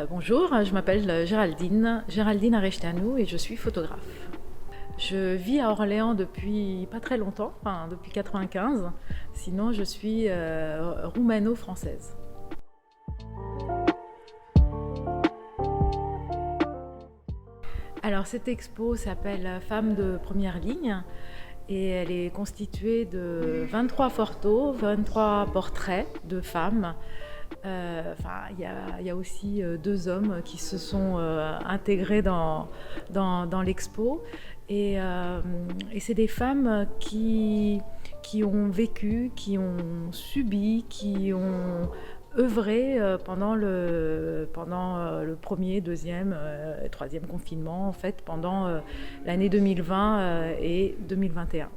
Bonjour, je m'appelle Géraldine Arechtanou et je suis photographe. Je vis à Orléans depuis pas très longtemps, enfin depuis 95, sinon je suis roumaino-française. Alors cette expo s'appelle Femmes de première ligne et elle est constituée de 23 photos, 23 portraits de femmes. Il y a aussi 2 hommes qui se sont intégrés dans l'expo. Et c'est des femmes qui ont vécu, qui ont subi, qui ont œuvré pendant le premier, deuxième et troisième confinement, en fait, pendant l'année 2020 et 2021.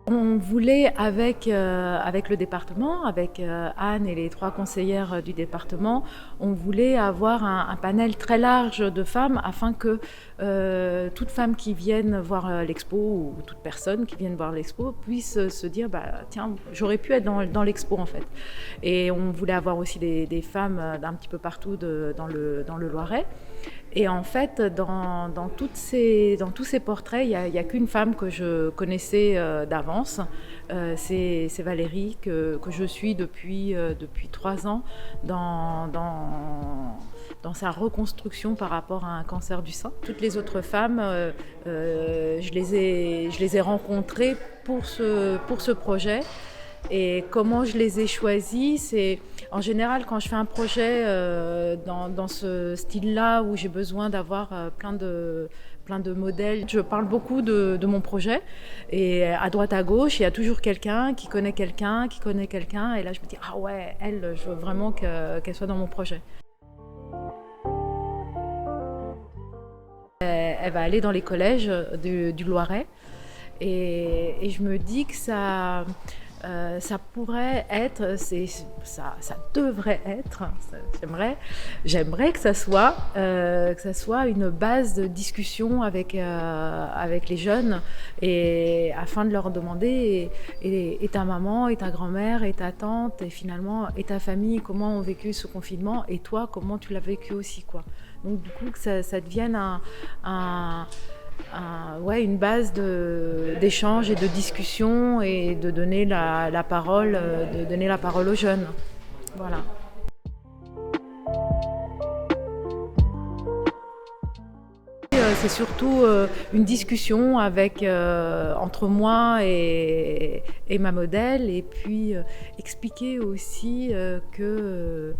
On voulait, avec le département, avec Anne et les 3 conseillères du département, on voulait avoir un panel très large de femmes afin que toute femme qui vienne voir l'expo ou toute personne qui vienne voir l'expo puisse se dire tiens, j'aurais pu être dans l'expo en fait. Et on voulait avoir aussi des femmes d'un petit peu partout dans le Loiret. Et en fait, dans tous ces portraits, il n'y a qu'une femme que je connaissais d'avance. C'est Valérie que je suis depuis 3 ans dans sa reconstruction par rapport à un cancer du sein. Toutes les autres femmes, je les ai rencontrées pour ce projet. Et comment je les ai choisis, c'est en général quand je fais un projet dans ce style-là où j'ai besoin d'avoir plein de modèles. Je parle beaucoup de mon projet et à droite à gauche, il y a toujours quelqu'un qui connaît quelqu'un, et là je me dis ah ouais, elle, je veux vraiment qu'elle soit dans mon projet. Elle va aller dans les collèges du Loiret et je me dis que ça pourrait être, ça devrait être, j'aimerais que ça soit une base de discussion avec les jeunes et afin de leur demander et ta maman et ta grand-mère et ta tante et finalement et ta famille comment ont vécu ce confinement et toi comment tu l'as vécu aussi quoi. Donc du coup que ça devienne une base d'échange et de discussion et de donner la parole aux jeunes. Voilà. C'est surtout une discussion entre moi et ma modèle et puis expliquer aussi que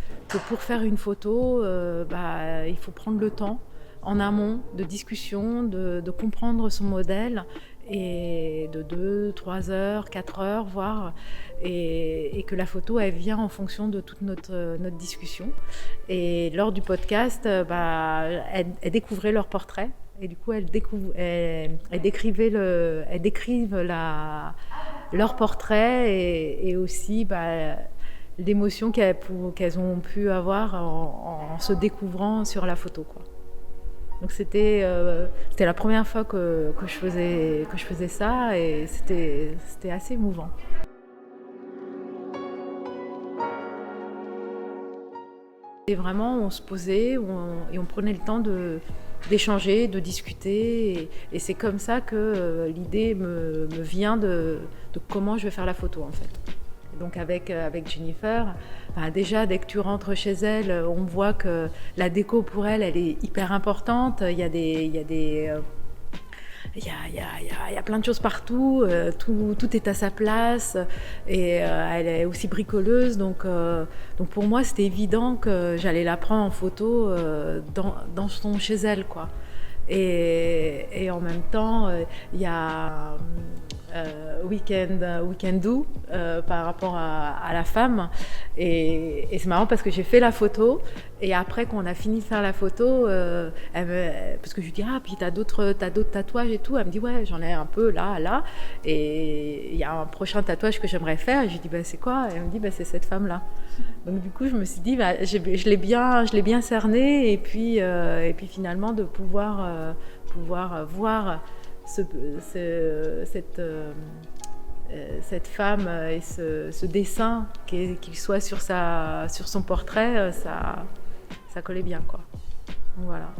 pour faire une photo, il faut prendre le temps en amont de discussion, de comprendre son modèle et de 2, 3 heures, 4 heures voire et que la photo elle vient en fonction de toute notre discussion et lors du podcast elles découvraient leur portrait et du coup elles décrivent leur portrait et aussi l'émotion qu'elles ont pu avoir en se découvrant sur la photo quoi. Donc c'était la première fois que je faisais ça et c'était assez émouvant. Et vraiment on se posait et on prenait le temps d'échanger, de discuter et c'est comme ça que l'idée me vient de comment je vais faire la photo en fait. Donc avec Jennifer, déjà dès que tu rentres chez elle, on voit que la déco pour elle est hyper importante. Il y a plein de choses partout, tout est à sa place et elle est aussi bricoleuse. Donc pour moi c'était évident que j'allais la prendre en photo dans chez elle quoi. Et en même temps, il y a we can do par rapport à la femme. Et c'est marrant parce que j'ai fait la photo et après qu'on a fini de faire la photo, parce que je lui dis ah puis t'as d'autres tatouages et tout, elle me dit ouais j'en ai un peu là et il y a un prochain tatouage que j'aimerais faire. Et je lui dis bah c'est quoi? Et elle me dit bah c'est cette femme là. Donc du coup je me suis dit bah, je l'ai bien cerné et puis finalement de pouvoir voir cette femme et ce dessin qu'il soit sur son portrait, ça collait bien quoi. Donc, voilà.